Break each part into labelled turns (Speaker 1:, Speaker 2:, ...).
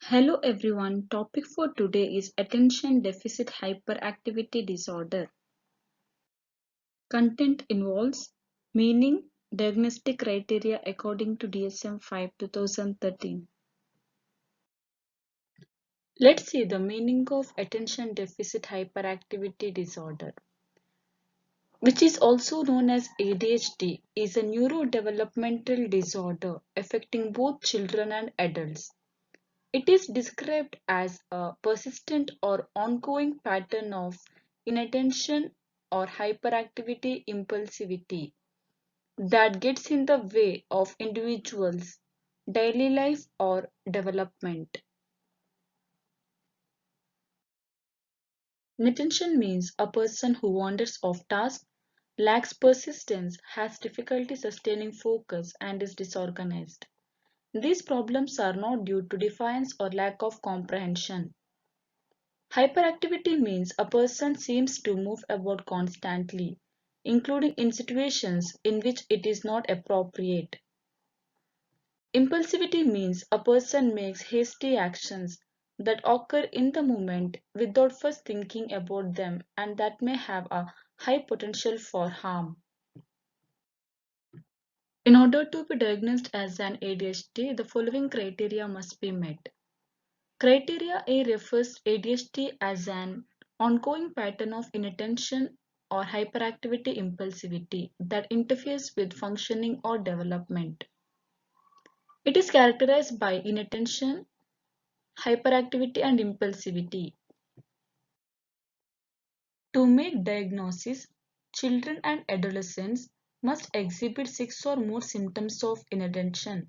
Speaker 1: Hello everyone, topic for today is attention deficit hyperactivity disorder. Content involves meaning, diagnostic criteria according to DSM-5 2013. Let's see the meaning of attention deficit hyperactivity disorder, which is also known as ADHD, is a neurodevelopmental disorder affecting both children and adults. It is described as a persistent or ongoing pattern of inattention or hyperactivity impulsivity that gets in the way of individuals' daily life or development. Inattention means a person who wanders off task, lacks persistence, has difficulty sustaining focus, and is disorganized. These problems are not due to defiance or lack of comprehension. Hyperactivity means a person seems to move about constantly, including in situations in which it is not appropriate. Impulsivity means a person makes hasty actions that occur in the moment without first thinking about them and that may have a high potential for harm. In order to be diagnosed as an ADHD, the following criteria must be met. Criteria A refers ADHD as an ongoing pattern of inattention or hyperactivity impulsivity that interferes with functioning or development. It is characterized by inattention, hyperactivity, and impulsivity. To make diagnosis, children and adolescents must exhibit 6 or more symptoms of inattention,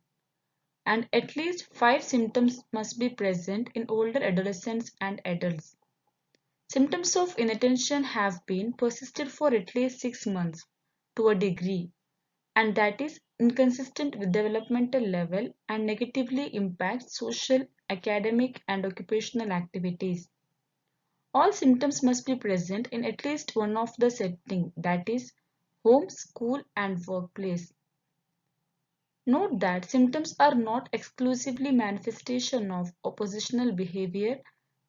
Speaker 1: and at least 5 symptoms must be present in older adolescents and adults. Symptoms of inattention have been persisted for at least 6 months to a degree, and that is inconsistent with developmental level and negatively impacts social, academic, and occupational activities. All symptoms must be present in at least one of the setting, that is, home, school, and workplace. Note that symptoms are not exclusively manifestation of oppositional behavior,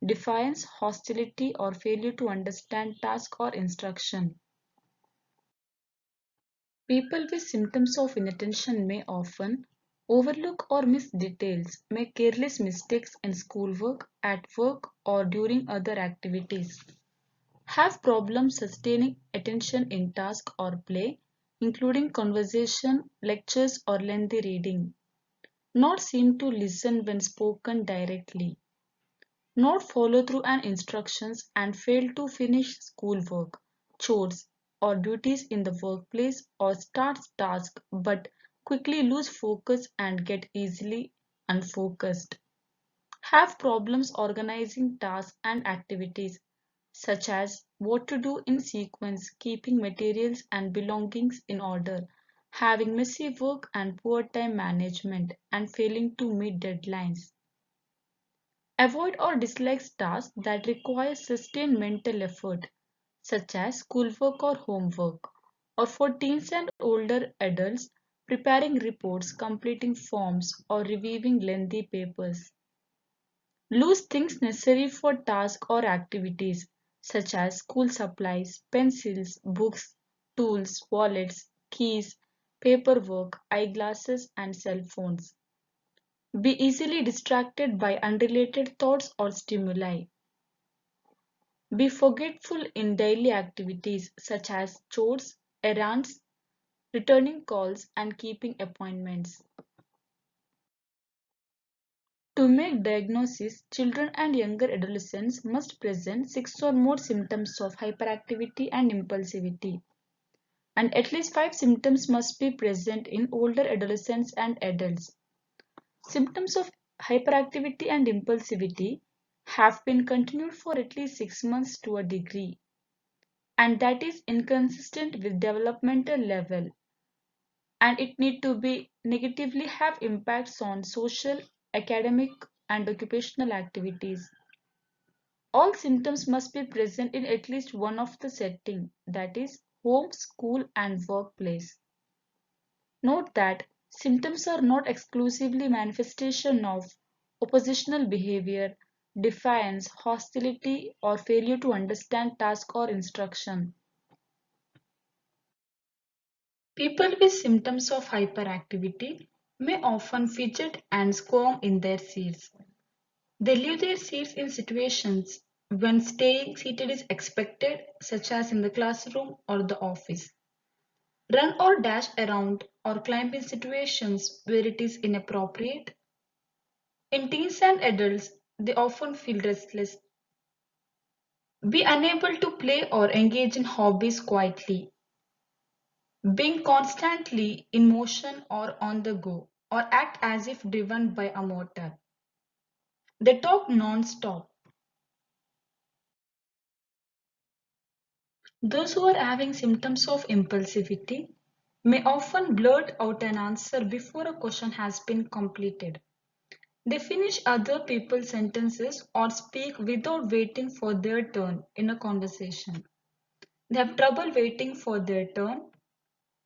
Speaker 1: defiance, hostility, or failure to understand task or instruction. People with symptoms of inattention may often overlook or miss details, make careless mistakes in schoolwork, at work, or during other activities, have problems sustaining attention in task or play, including conversation, lectures, or lengthy reading, not seem to listen when spoken directly, not follow through on instructions and fail to finish schoolwork, chores, or duties in the workplace or start tasks but quickly lose focus and get easily unfocused. Have problems organizing tasks and activities such as what to do in sequence, keeping materials and belongings in order, having messy work and poor time management, and failing to meet deadlines. Avoid or dislike tasks that require sustained mental effort, such as schoolwork or homework, or for teens and older adults, preparing reports, completing forms, or reviewing lengthy papers. Lose things necessary for tasks or activities, such as school supplies, pencils, books, tools, wallets, keys, paperwork, eyeglasses, and cell phones. Be easily distracted by unrelated thoughts or stimuli. Be forgetful in daily activities such as chores, errands, returning calls, and keeping appointments. To make diagnosis, children and younger adolescents must present 6 or more symptoms of hyperactivity and impulsivity, and at least 5 symptoms must be present in older adolescents and adults. Symptoms of hyperactivity and impulsivity have been continued for at least 6 months to a degree, and that is inconsistent with developmental level, and it need to be negatively have impacts on social, academic, and occupational activities. All symptoms must be present in at least one of the setting, that is home, school, and workplace. Note that symptoms are not exclusively manifestation of oppositional behavior, defiance, hostility, or failure to understand task or instruction. People with symptoms of hyperactivity may often fidget and squirm in their seats. They leave their seats in situations when staying seated is expected, such as in the classroom or the office. Run or dash around or climb in situations where it is inappropriate. In teens and adults, they often feel restless, be unable to play or engage in hobbies quietly, being constantly in motion or on the go, or act as if driven by a motor. They talk non-stop. Those who are having symptoms of impulsivity may often blurt out an answer before a question has been completed. They finish other people's sentences or speak without waiting for their turn in a conversation. They have trouble waiting for their turn.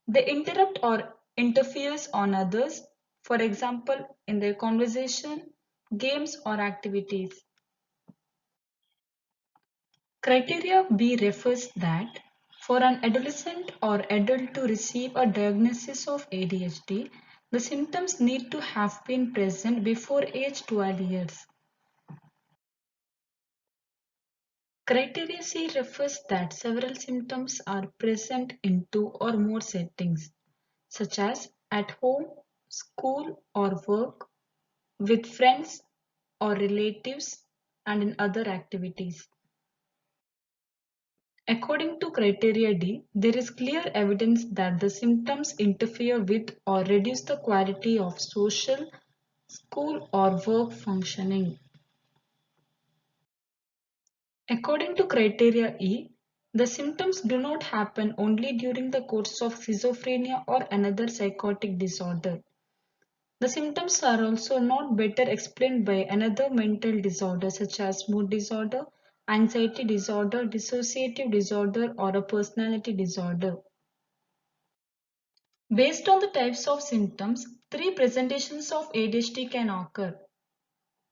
Speaker 1: They interrupt or interferes on others, for example, in their conversation, games or activities. Criteria B refers that for an adolescent or adult to receive a diagnosis of ADHD, the symptoms need to have been present before age 12 years. Criteria C refers that several symptoms are present in two or more settings, such as at home, school or work, with friends or relatives, and in other activities. According to criteria D, there is clear evidence that the symptoms interfere with or reduce the quality of social, school, or work functioning. According to criteria E, the symptoms do not happen only during the course of schizophrenia or another psychotic disorder. The symptoms are also not better explained by another mental disorder such as mood disorder, anxiety disorder, dissociative disorder, or a personality disorder. Based on the types of symptoms, three presentations of ADHD can occur.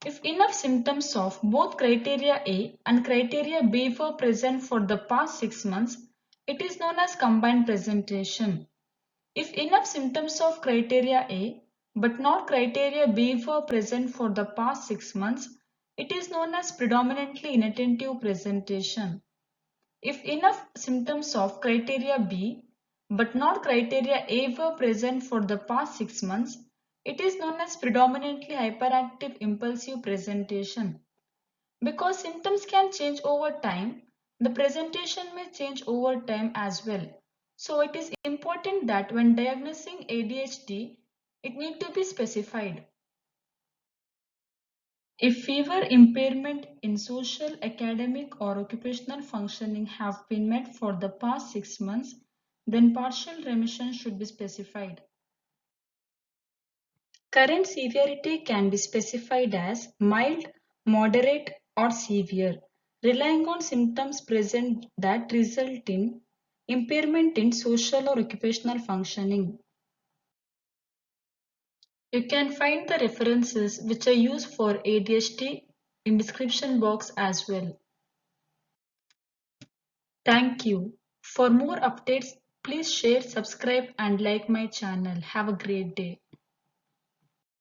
Speaker 1: If enough symptoms of both criteria A and criteria B were present for the past 6 months, it is known as combined presentation. If enough symptoms of criteria A but not criteria B were present for the past 6 months, it is known as predominantly inattentive presentation. If enough symptoms of criteria B but not criteria A were present for the past 6 months, it is known as predominantly hyperactive impulsive presentation. Because symptoms can change over time, the presentation may change over time as well. So it is important that when diagnosing ADHD, it need to be specified. If fever, impairment in social, academic or occupational functioning have been met for the past 6 months, then partial remission should be specified. Current severity can be specified as mild, moderate or severe, relying on symptoms present that result in impairment in social or occupational functioning. You can find the references which are used for ADHD in description box as well. Thank you. For more updates, please share, subscribe and like my channel. Have a great day.